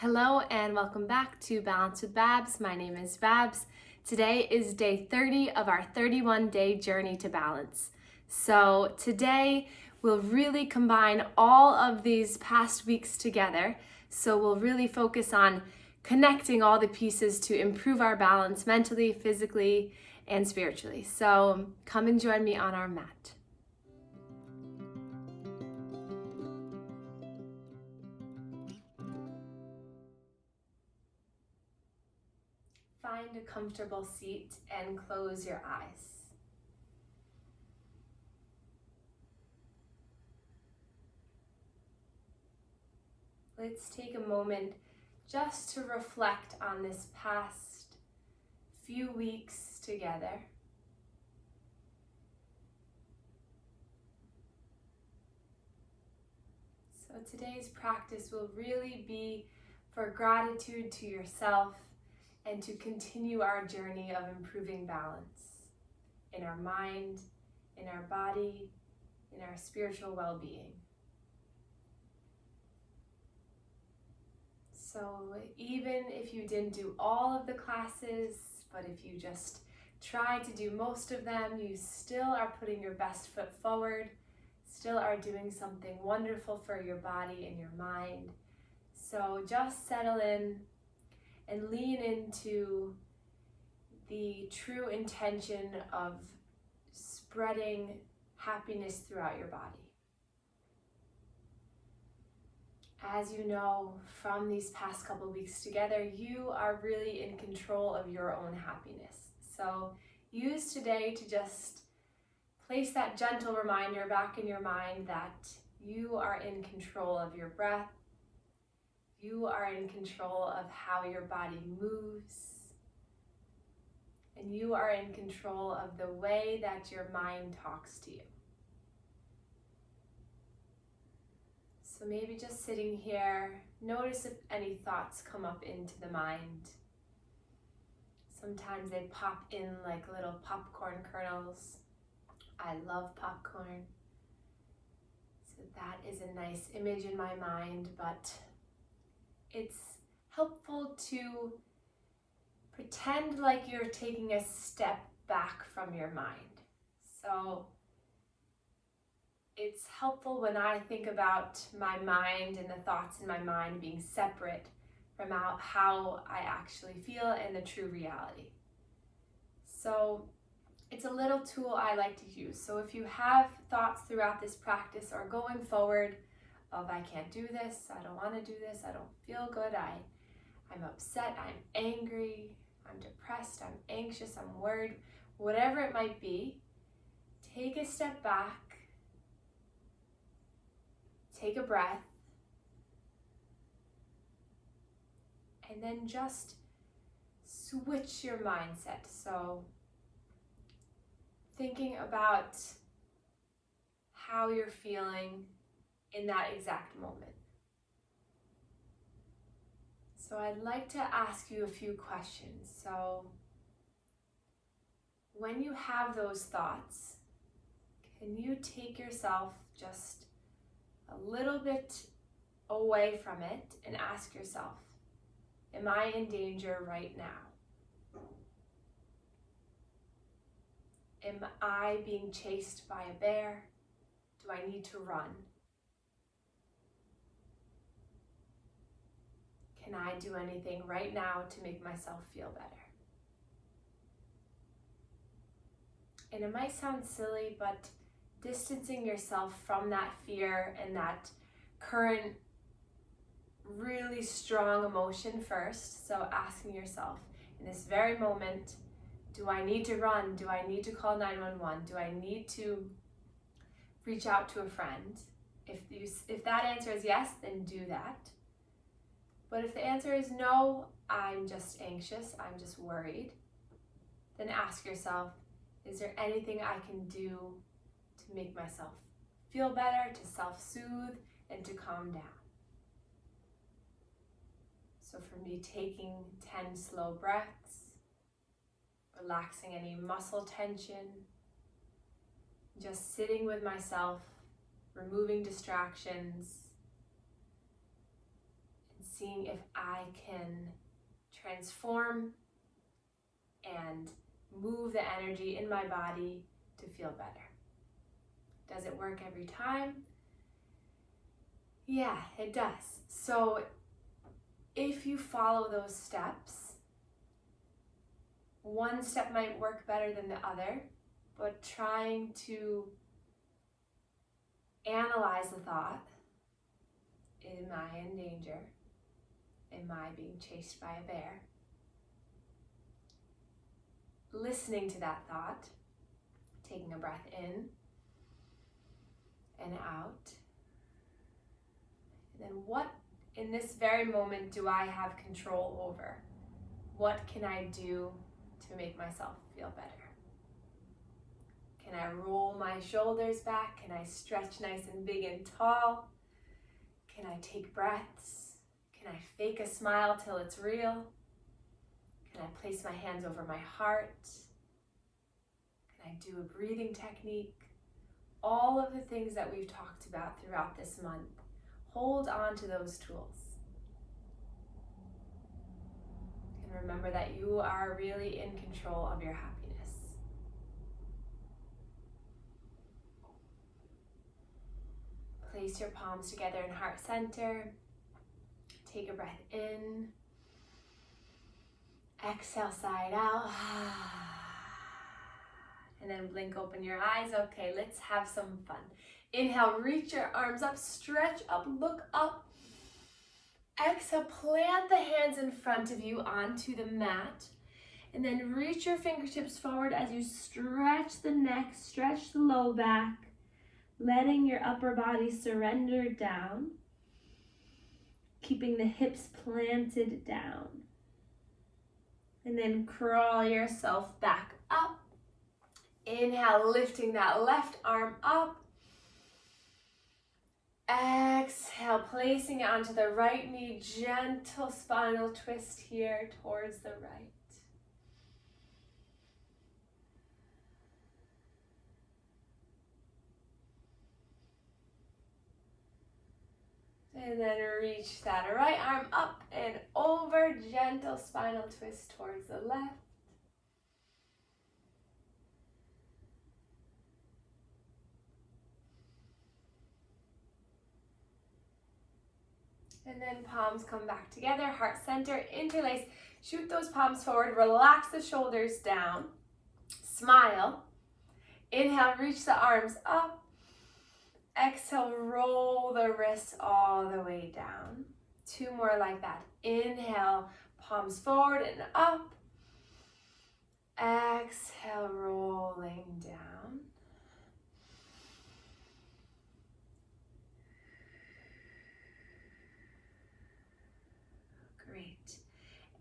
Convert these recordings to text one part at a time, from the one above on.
Hello and welcome back to Balance with Babz. My name is Babz. Today is day 30 of our 31-day journey to balance. So today we'll really combine all of these past weeks together. So we'll really focus on connecting all the pieces to improve our balance mentally, physically, and spiritually. So come and join me on our mat. Find a comfortable seat and close your eyes. Let's take a moment just to reflect on this past few weeks together. So today's practice will really be for gratitude to yourself and to continue our journey of improving balance in our mind, in our body, in our spiritual well-being. So even if you didn't do all of the classes, but if you just tried to do most of them, you still are putting your best foot forward, still are doing something wonderful for your body and your mind. So just settle in and lean into the true intention of spreading happiness throughout your body. As you know from these past couple weeks together, you are really in control of your own happiness. So use today to just place that gentle reminder back in your mind that you are in control of your breath. You are in control of how your body moves. And you are in control of the way that your mind talks to you. So maybe just sitting here, notice if any thoughts come up into the mind. Sometimes they pop in like little popcorn kernels. I love popcorn. So that is a nice image in my mind, but it's helpful to pretend like you're taking a step back from your mind. So it's helpful when I think about my mind and the thoughts in my mind being separate from how I actually feel and the true reality. So it's a little tool I like to use. So if you have thoughts throughout this practice or going forward of I can't do this, I don't want to do this, I don't feel good, I'm upset, I'm angry, I'm depressed, I'm anxious, I'm worried, whatever it might be, take a step back, take a breath, and then just switch your mindset. So thinking about how you're feeling in that exact moment. So I'd like to ask you a few questions. So when you have those thoughts, can you take yourself just a little bit away from it and ask yourself, am I in danger right now? Am I being chased by a bear? Do I need to run? Can I do anything right now to make myself feel better? And it might sound silly, but distancing yourself from that fear and that current really strong emotion first. So asking yourself in this very moment, do I need to run? Do I need to call 911? Do I need to reach out to a friend? If that answer is yes, then do that. But if the answer is no, I'm just anxious, I'm just worried, then ask yourself, is there anything I can do to make myself feel better, to self-soothe, and to calm down? So for me, taking 10 slow breaths, relaxing any muscle tension, just sitting with myself, removing distractions, seeing if I can transform and move the energy in my body to feel better. Does it work every time? Yeah, it does. So if you follow those steps, one step might work better than the other, but trying to analyze the thought, am I in danger? Am I being chased by a bear? Listening to that thought, taking a breath in and out. And then what in this very moment do I have control over? What can I do to make myself feel better? Can I roll my shoulders back? Can I stretch nice and big and tall? Can I take breaths? Can I fake a smile till it's real? Can I place my hands over my heart? Can I do a breathing technique? All of the things that we've talked about throughout this month. Hold on to those tools. And remember that you are really in control of your happiness. Place your palms together in heart center. Take a breath in. Exhale, side out. And then blink open your eyes. Okay, let's have some fun. Inhale, reach your arms up, stretch up, look up. Exhale, plant the hands in front of you onto the mat. And then reach your fingertips forward as you stretch the neck, stretch the low back, letting your upper body surrender down, keeping the hips planted down. And then crawl yourself back up. Inhale, lifting that left arm up. Exhale, placing it onto the right knee, gentle spinal twist here towards the right. And then reach that right arm up and over, gentle spinal twist towards the left. And then palms come back together, heart center, interlace. Shoot those palms forward, relax the shoulders down. Smile. Inhale, reach the arms up. Exhale, roll the wrists all the way down. Two more like that. Inhale, palms forward and up. Exhale, rolling down. Great.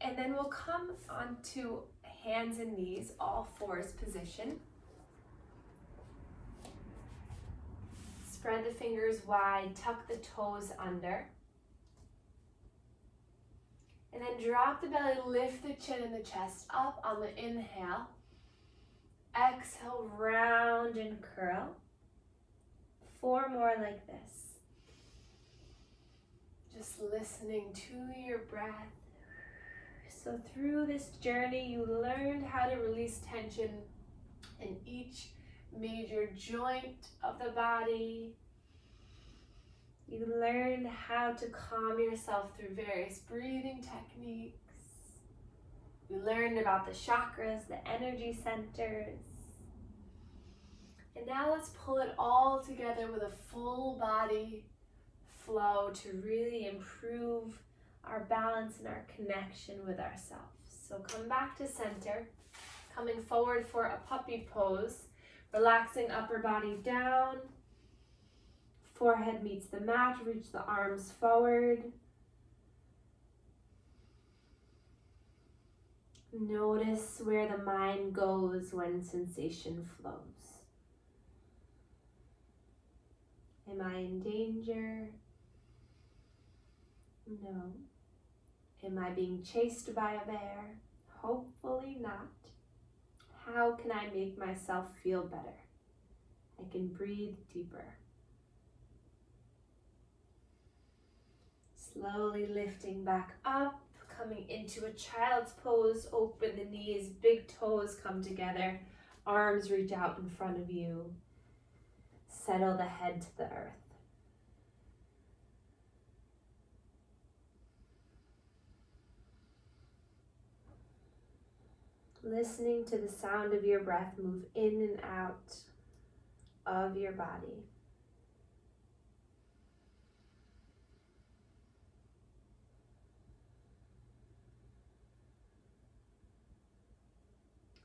And then we'll come onto hands and knees, all fours position. Spread the fingers wide, tuck the toes under. And then drop the belly, lift the chin and the chest up on the inhale. Exhale, round and curl. 4 more like this. Just listening to your breath. So through this journey, you learned how to release tension in each major joint of the body. You learned how to calm yourself through various breathing techniques. You learned about the chakras, the energy centers. And now let's pull it all together with a full body flow to really improve our balance and our connection with ourselves. So come back to center, coming forward for a puppy pose. Relaxing upper body down, forehead meets the mat, reach the arms forward. Notice where the mind goes when sensation flows. Am I in danger? No. Am I being chased by a bear? Hopefully not. How can I make myself feel better? I can breathe deeper. Slowly lifting back up, coming into a child's pose. Open the knees, big toes come together. Arms reach out in front of you. Settle the head to the earth. Listening to the sound of your breath move in and out of your body.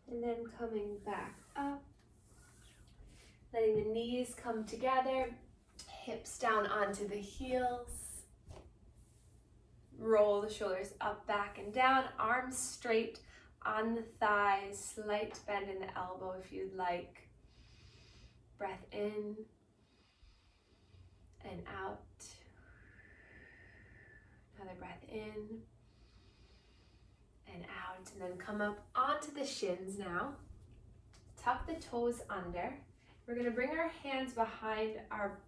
And then coming back up, letting the knees come together, hips down onto the heels. Roll the shoulders up, back, and down, arms straight on the thighs, slight bend in the elbow if you'd like. Breath in and out. Another breath in and out, and then come up onto the shins now. Tuck the toes under. We're going to bring our hands behind our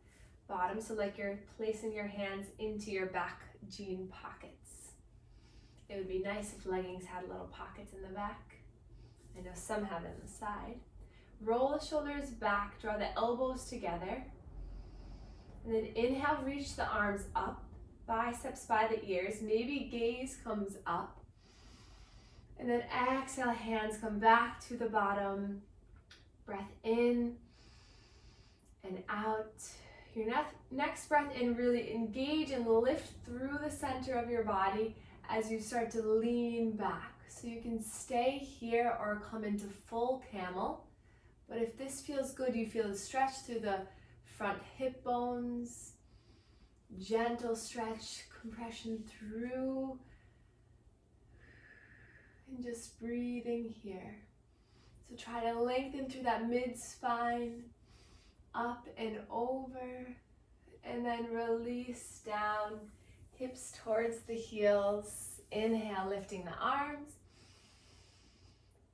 bottom, so like you're placing your hands into your back jean pockets. It would be nice if leggings had little pockets in the back. I know some have it on the side. Roll the shoulders back, draw the elbows together. And then inhale, reach the arms up, biceps by the ears. Maybe gaze comes up. And then exhale, hands come back to the bottom. Breath in and out. Your next breath in, really engage and lift through the center of your body as you start to lean back. So you can stay here or come into full camel. But if this feels good, you feel a stretch through the front hip bones. Gentle stretch, compression through. And just breathing here. So try to lengthen through that mid-spine, up and over, and then release down, hips towards the heels. Inhale, lifting the arms.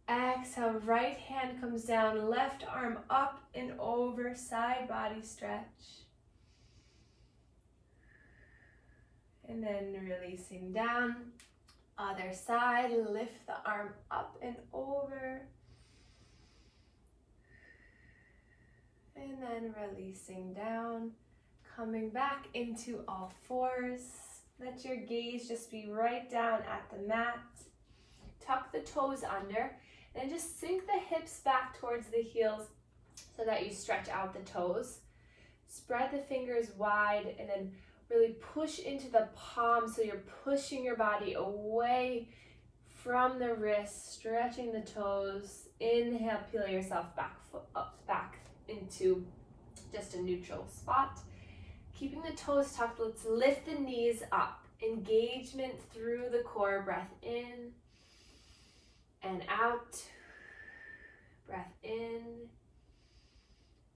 Exhale, right hand comes down, left arm up and over, side body stretch. And then releasing down, other side, lift the arm up and over. And then releasing down, coming back into all fours. Let your gaze just be right down at the mat. Tuck the toes under and just sink the hips back towards the heels so that you stretch out the toes. Spread the fingers wide and then really push into the palm so you're pushing your body away from the wrists, stretching the toes. Inhale, peel yourself back, foot up, back into just a neutral spot. Keeping the toes tucked, let's lift the knees up. Engagement through the core. Breath in and out. Breath in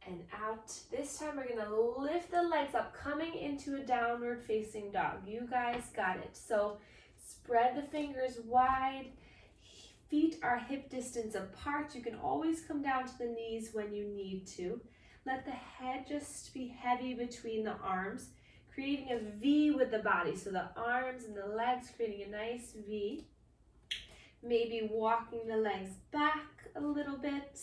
and out. This time we're going to lift the legs up, coming into a downward facing dog. You guys got it. So spread the fingers wide. Feet are hip distance apart. You can always come down to the knees when you need to. Let the head just be heavy between the arms, creating a V with the body. So the arms and the legs creating a nice V. Maybe walking the legs back a little bit.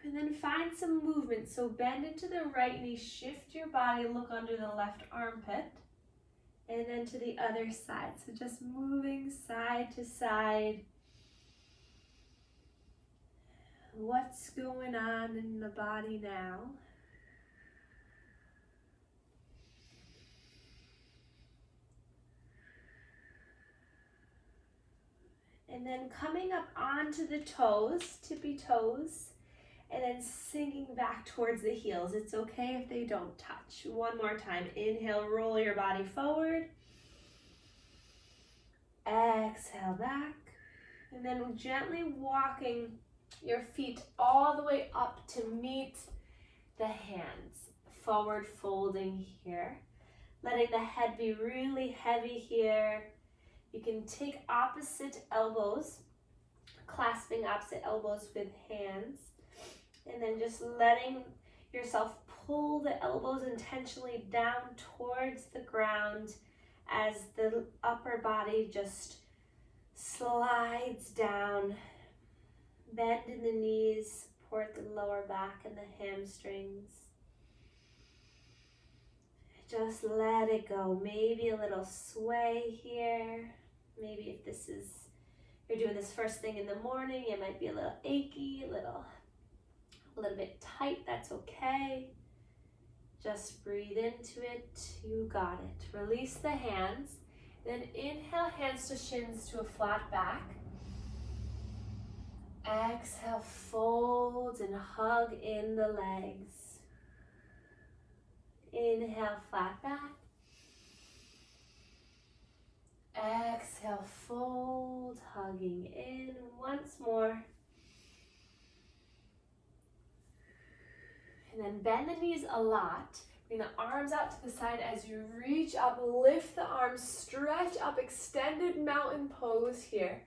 And then find some movement. So bend into the right knee, shift your body, look under the left armpit. And then to the other side. So just moving side to side. What's going on in the body now? And then coming up onto the toes, tippy toes, and then sinking back towards the heels. It's okay if they don't touch. One more time. Inhale, roll your body forward. Exhale back. And then gently walking your feet all the way up to meet the hands. Forward folding here. Letting the head be really heavy here. You can take opposite elbows, clasping opposite elbows with hands. And then just letting yourself pull the elbows intentionally down towards the ground as the upper body just slides down. Bend in the knees, support the lower back and the hamstrings. Just let it go. Maybe a little sway here. Maybe if you're doing this first thing in the morning, it might be a little achy, a little bit tight, that's okay. Just breathe into it, you got it. Release the hands, then inhale, hands to shins to a flat back. Exhale, fold and hug in the legs. Inhale, flat back. Exhale, fold, hugging in. Once more. And then bend the knees a lot. Bring the arms out to the side as you reach up. Lift the arms, stretch up, extended mountain pose here.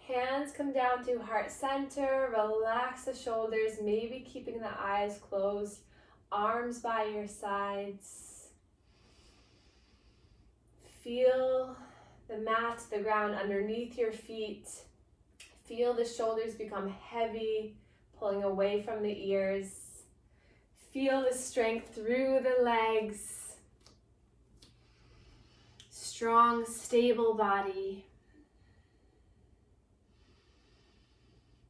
Hands come down to heart center. Relax the shoulders, maybe keeping the eyes closed. Arms by your sides. Feel the mat, the ground underneath your feet. Feel the shoulders become heavy, pulling away from the ears. Feel the strength through the legs. Strong, stable body.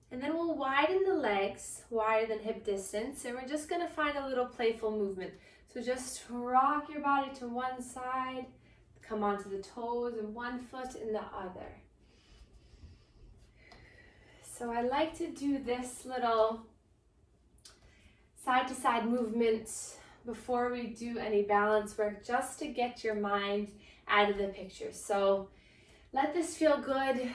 And then we'll widen the legs, wider than hip distance, and we're just gonna find a little playful movement. So just rock your body to one side, come onto the toes of one foot and the other. So I like to do this little side to side movement before we do any balance work, just to get your mind out of the picture. So let this feel good.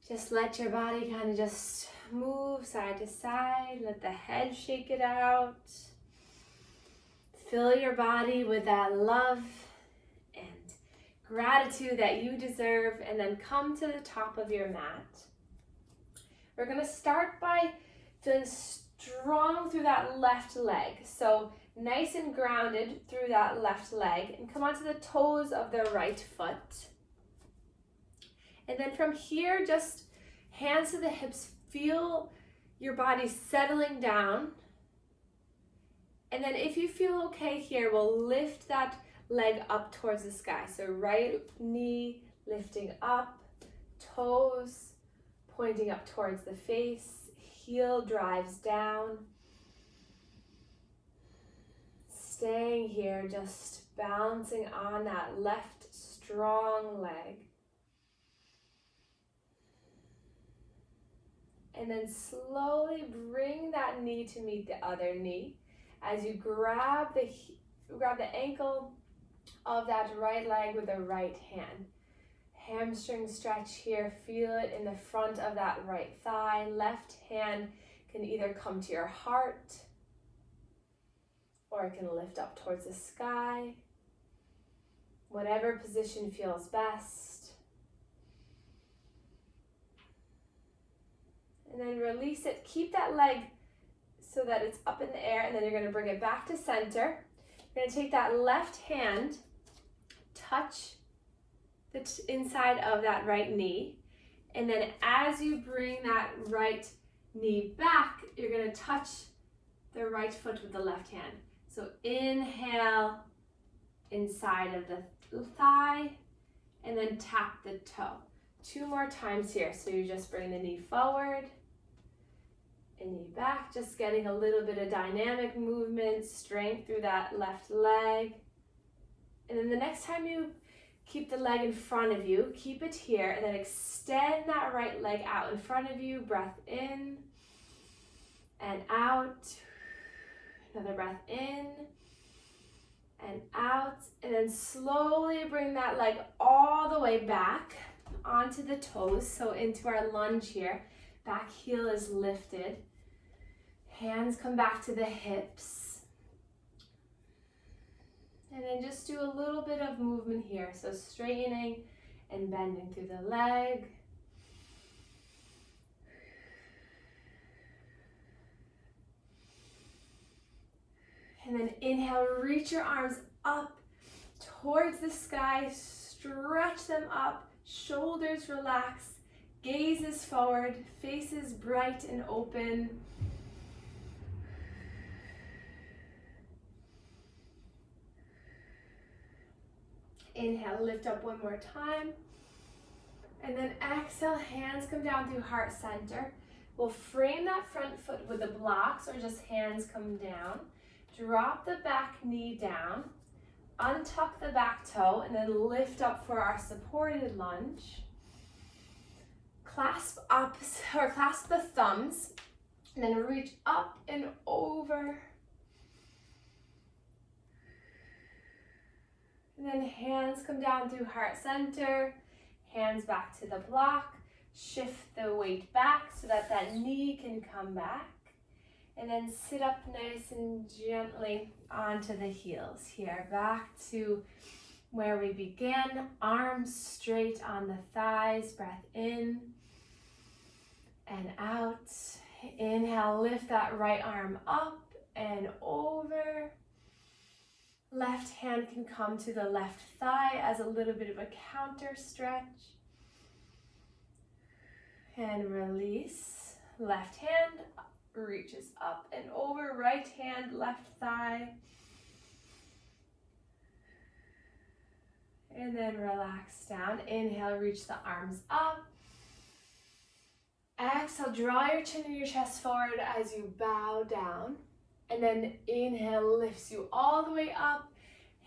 Just let your body kind of just move side to side. Let the head shake it out. Fill your body with that love and gratitude that you deserve, and then come to the top of your mat. We're going to start by feeling strong through that left leg. So nice and grounded through that left leg, and come onto the toes of the right foot. And then from here, just hands to the hips, feel your body settling down. And then if you feel okay here, we'll lift that leg up towards the sky. So right knee lifting up, toes pointing up towards the face, heel drives down. Staying here, just balancing on that left strong leg. And then slowly bring that knee to meet the other knee as you grab the ankle of that right leg with the right hand. Hamstring stretch here, feel it in the front of that right thigh. Left hand can either come to your heart or it can lift up towards the sky. Whatever position feels best. And then release it. Keep that leg so that it's up in the air, and then you're going to bring it back to center. You're going to take that left hand, touch the inside of that right knee, and then as you bring that right knee back, you're going to touch the right foot with the left hand. So inhale inside of the thigh, and then tap the toe. 2 more times here. So you just bring the knee forward and knee back, just getting a little bit of dynamic movement, strength through that left leg. And then the next time you keep the leg in front of you, keep it here, and then extend that right leg out in front of you. Breath in and out. Another breath in and out. And then slowly bring that leg all the way back onto the toes, so into our lunge here. Back heel is lifted. Hands come back to the hips. And then just do a little bit of movement here. So straightening and bending through the leg. And then inhale, reach your arms up towards the sky, stretch them up, shoulders relax, gaze is forward, face is bright and open. Inhale, lift up one more time. And then exhale, hands come down through heart center. We'll frame that front foot with the blocks or just hands come down. Drop the back knee down. Untuck the back toe and then lift up for our supported lunge. Clasp up or clasp the thumbs and then reach up and over. And then hands come down through heart center, hands back to the block. Shift the weight back so that that knee can come back. And then sit up nice and gently onto the heels here. Back to where we began. Arms straight on the thighs. Breath in and out. Inhale, lift that right arm up and over. Left hand can come to the left thigh as a little bit of a counter stretch. And release. Left hand reaches up and over. Right hand, left thigh. And then relax down. Inhale, reach the arms up. Exhale, draw your chin and your chest forward as you bow down. And then inhale, lifts you all the way up.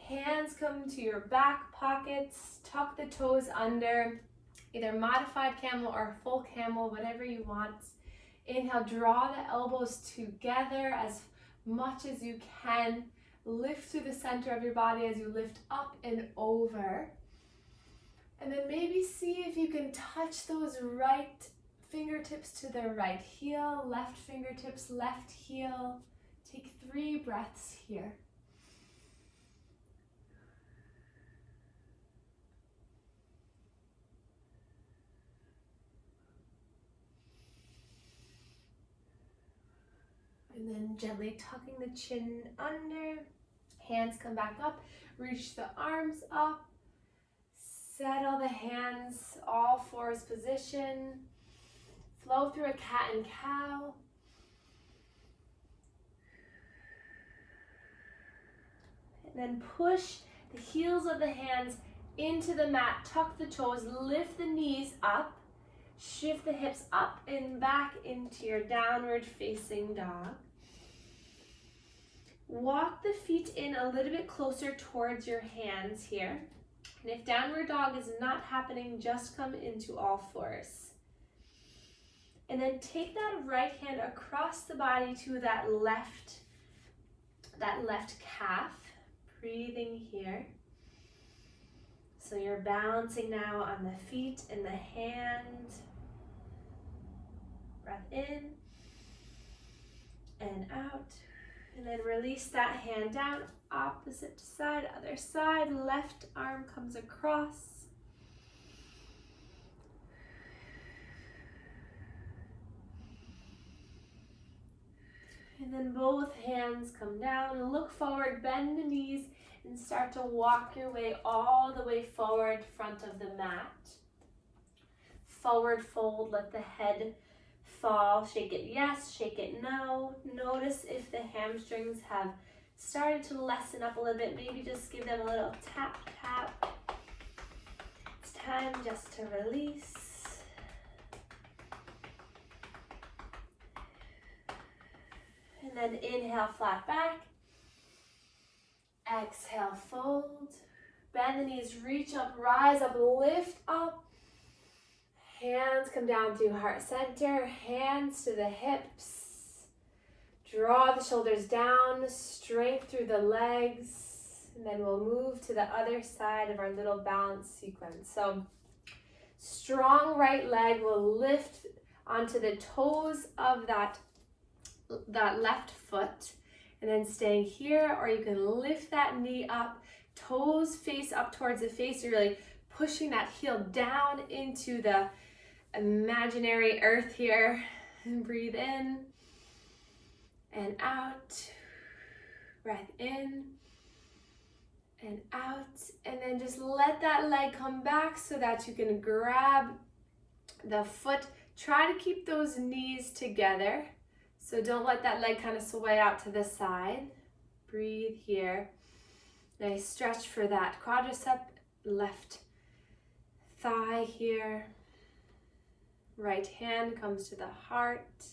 Hands come to your back pockets. Tuck the toes under. Either modified camel or full camel, whatever you want. Inhale, draw the elbows together as much as you can. Lift through the center of your body as you lift up and over. And then maybe see if you can touch those right fingertips to the right heel, left fingertips, left heel. Take 3 breaths here. And then gently tucking the chin under, hands come back up, reach the arms up, settle the hands, all fours position, flow through a cat and cow. And then push the heels of the hands into the mat, tuck the toes, lift the knees up, shift the hips up and back into your downward facing dog. Walk the feet in a little bit closer towards your hands here. And if downward dog is not happening, just come into all fours. And then take that right hand across the body to that left calf. Breathing here. So you're balancing now on the feet and the hand. Breath in and out. And then release that hand down, opposite side, other side. Left arm comes across. And then both hands come down, look forward, bend the knees, and start to walk your way all the way forward, front of the mat. Forward fold, let the head fall. Shake it yes, shake it no. Notice if the hamstrings have started to lessen up a little bit. Maybe just give them a little tap, tap. It's time just to release. And then inhale, flat back. Exhale, fold. Bend the knees, reach up, rise up, lift up. Hands come down through heart center, hands to the hips. Draw the shoulders down, strength through the legs. And then we'll move to the other side of our little balance sequence. So strong right leg will lift onto the toes of that left foot. And then staying here, or you can lift that knee up, toes face up towards the face. You're really pushing that heel down into the imaginary earth here. And breathe in and out. Breath in and out. And then just let that leg come back so that you can grab the foot. Try to keep those knees together. So don't let that leg kind of sway out to the side. Breathe here. Nice stretch for that quadricep, left thigh here. Right hand comes to the heart,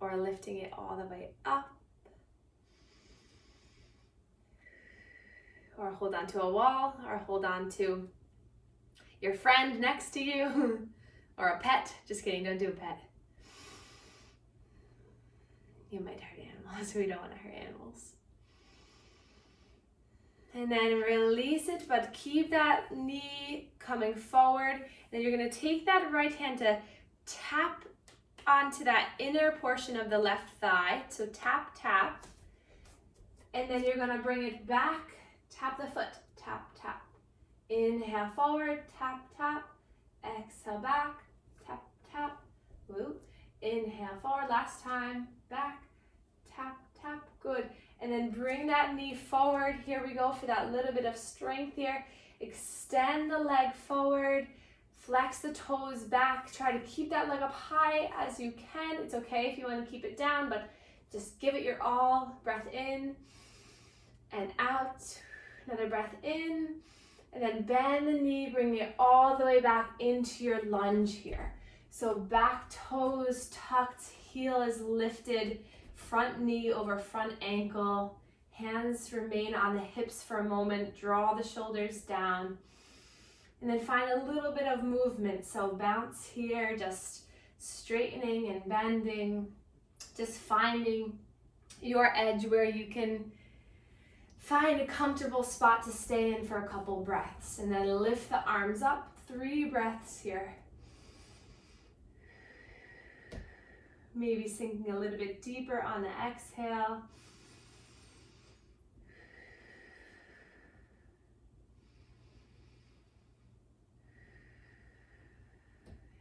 or lifting it all the way up. Or hold on to a wall, or hold on to your friend next to you, or a pet. Just kidding, don't do a pet. You might hurt animals, we don't want to hurt animals. And then release it, but keep that knee coming forward. Then you're gonna take that right hand to tap onto that inner portion of the left thigh. So tap, tap. And then you're gonna bring it back, tap the foot, tap, tap. Inhale forward, tap, tap. Exhale back, tap, tap. Woo. Inhale forward, last time, back, tap, tap, good. And then bring that knee forward. Here we go for that little bit of strength here. Extend the leg forward, flex the toes back. Try to keep that leg up high as you can. It's okay if you want to keep it down, but just give it your all. Breath in and out. Another breath in, and then bend the knee, bring it all the way back into your lunge here. So back toes tucked, heel is lifted, front knee over front ankle, hands remain on the hips for a moment, draw the shoulders down, and then find a little bit of movement. So bounce here, just straightening and bending, just finding your edge where you can find a comfortable spot to stay in for a couple breaths, and then lift the arms up, 3 breaths here. Maybe sinking a little bit deeper on the exhale.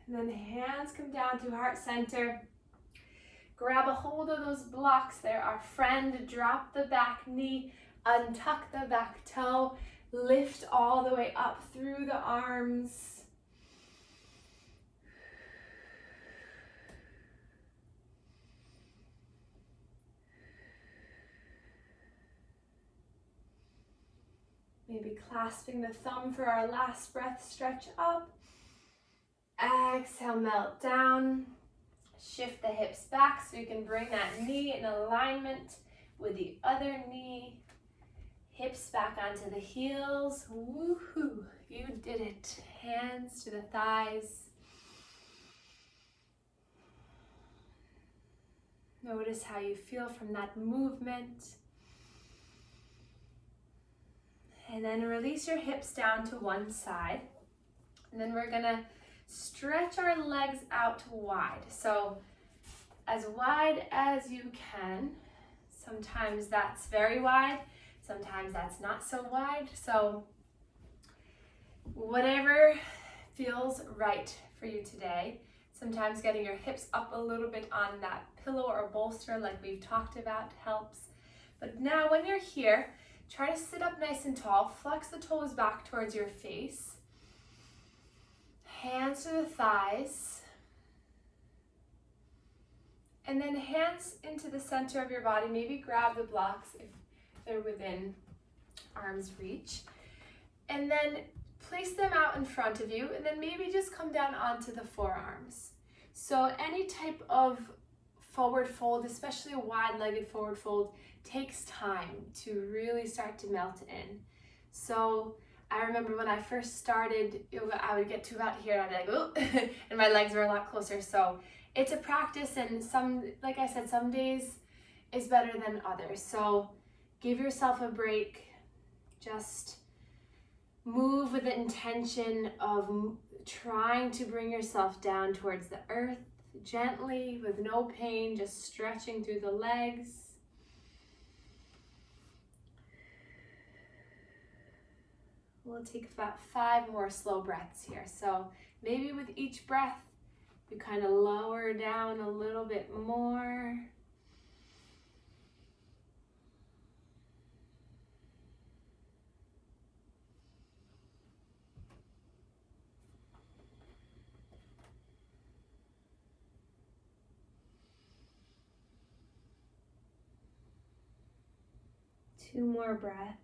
And then hands come down to heart center. Grab a hold of those blocks there, our friend. Drop the back knee, untuck the back toe, lift all the way up through the arms. Maybe clasping the thumb for our last breath, stretch up. Exhale, melt down. Shift the hips back so you can bring that knee in alignment with the other knee. Hips back onto the heels. Woohoo! You did it. Hands to the thighs. Notice how you feel from that movement. And then release your hips down to one side. And then we're gonna stretch our legs out wide. So as wide as you can. Sometimes that's very wide. Sometimes that's not so wide. So whatever feels right for you today. Sometimes getting your hips up a little bit on that pillow or bolster like we've talked about helps. But now when you're here, try to sit up nice and tall. Flex the toes back towards your face. Hands to the thighs. And then hands into the center of your body. Maybe grab the blocks if they're within arm's reach. And then place them out in front of you. And then maybe just come down onto the forearms. So any type of forward fold, especially a wide-legged forward fold, takes time to really start to melt in. So I remember when I first started yoga, I would get to about here and I'd be like, oh, and my legs were a lot closer. So it's a practice, and like I said, some days is better than others. So give yourself a break. Just move with the intention of trying to bring yourself down towards the earth gently with no pain, just stretching through the legs. We'll take about 5 more slow breaths here. So maybe with each breath, you kind of lower down a little bit more. 2 more breaths.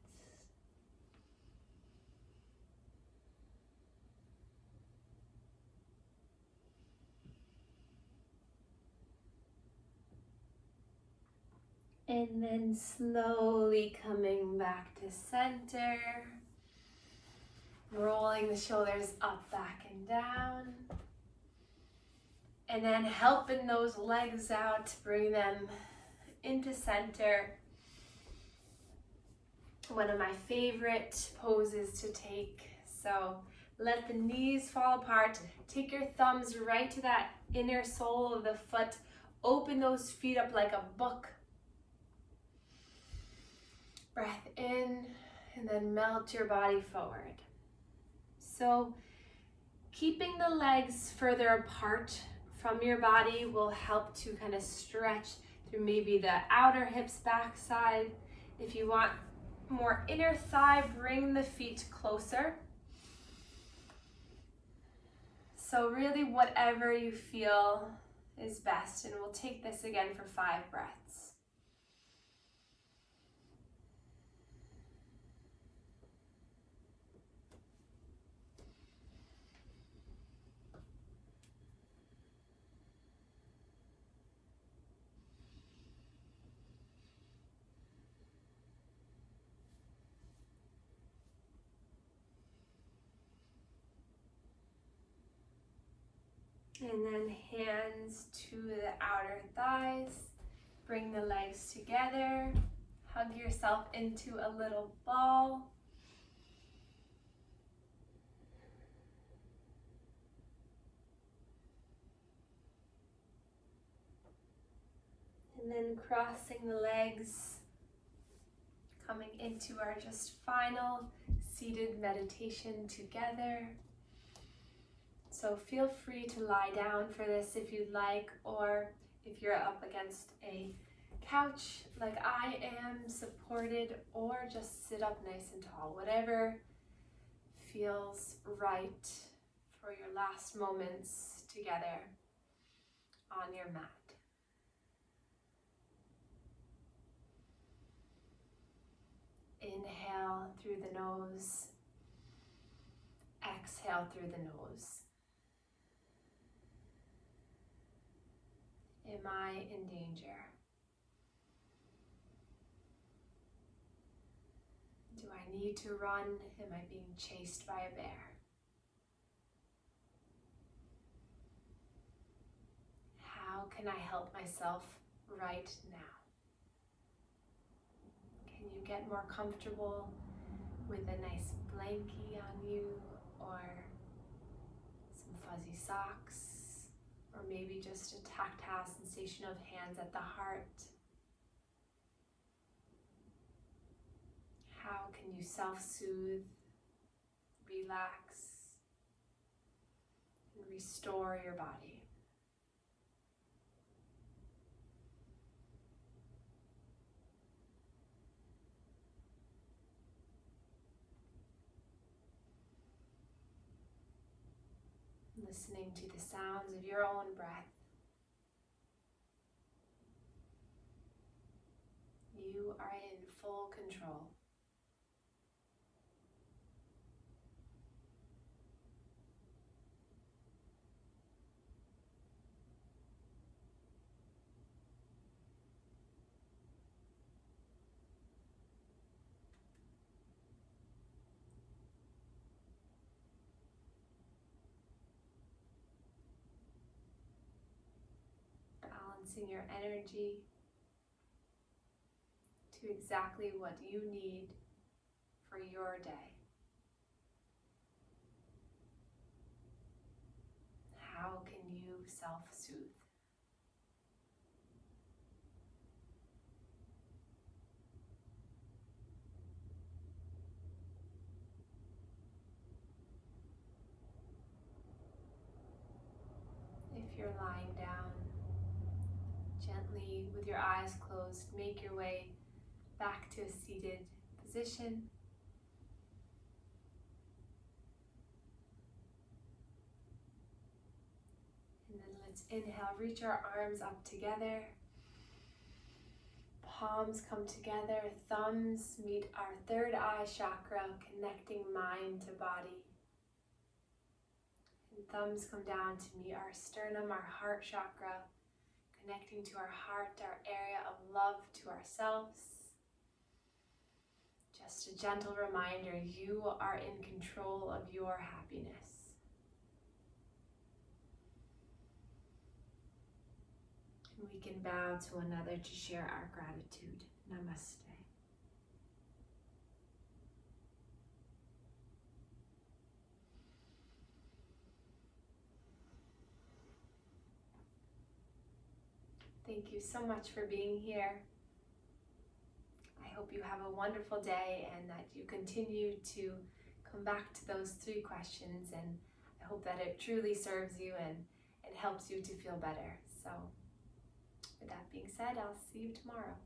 And then slowly coming back to center, rolling the shoulders up, back, and down. And then helping those legs out, bring them into center. One of my favorite poses to take. So let the knees fall apart. Take your thumbs right to that inner sole of the foot. Open those feet up like a book. Breath in, and then melt your body forward. So keeping the legs further apart from your body will help to kind of stretch through maybe the outer hips, backside. If you want more inner thigh, bring the feet closer. So really whatever you feel is best, and we'll take this again for 5 breaths. And then hands to the outer thighs. Bring the legs together. Hug yourself into a little ball. And then crossing the legs, coming into our just final seated meditation together. So feel free to lie down for this if you'd like, or if you're up against a couch like I am, supported, or just sit up nice and tall. Whatever feels right for your last moments together on your mat. Inhale through the nose. Exhale through the nose. Am I in danger? Do I need to run? Am I being chased by a bear? How can I help myself right now? Can you get more comfortable with a nice blankie on you, or some fuzzy socks, or maybe just a tactile sensation of hands at the heart? How can you self-soothe, relax, and restore your body? Listening to the sounds of your own breath. You are in full control. Balancing your energy to exactly what you need for your day. How can you self-soothe? If you're lying down, gently with your eyes closed, make your way back to a seated position. And then let's inhale, reach our arms up together. palms come together, thumbs meet our third eye chakra, connecting mind to body. And thumbs come down to meet our sternum, our heart chakra, connecting to our heart, our area of love to ourselves. Just a gentle reminder, you are in control of your happiness. And we can bow to one another to share our gratitude. Namaste. Thank you so much for being here. I hope you have a wonderful day and that you continue to come back to those 3 questions, and I hope that it truly serves you and helps you to feel better. So with that being said, I'll see you tomorrow.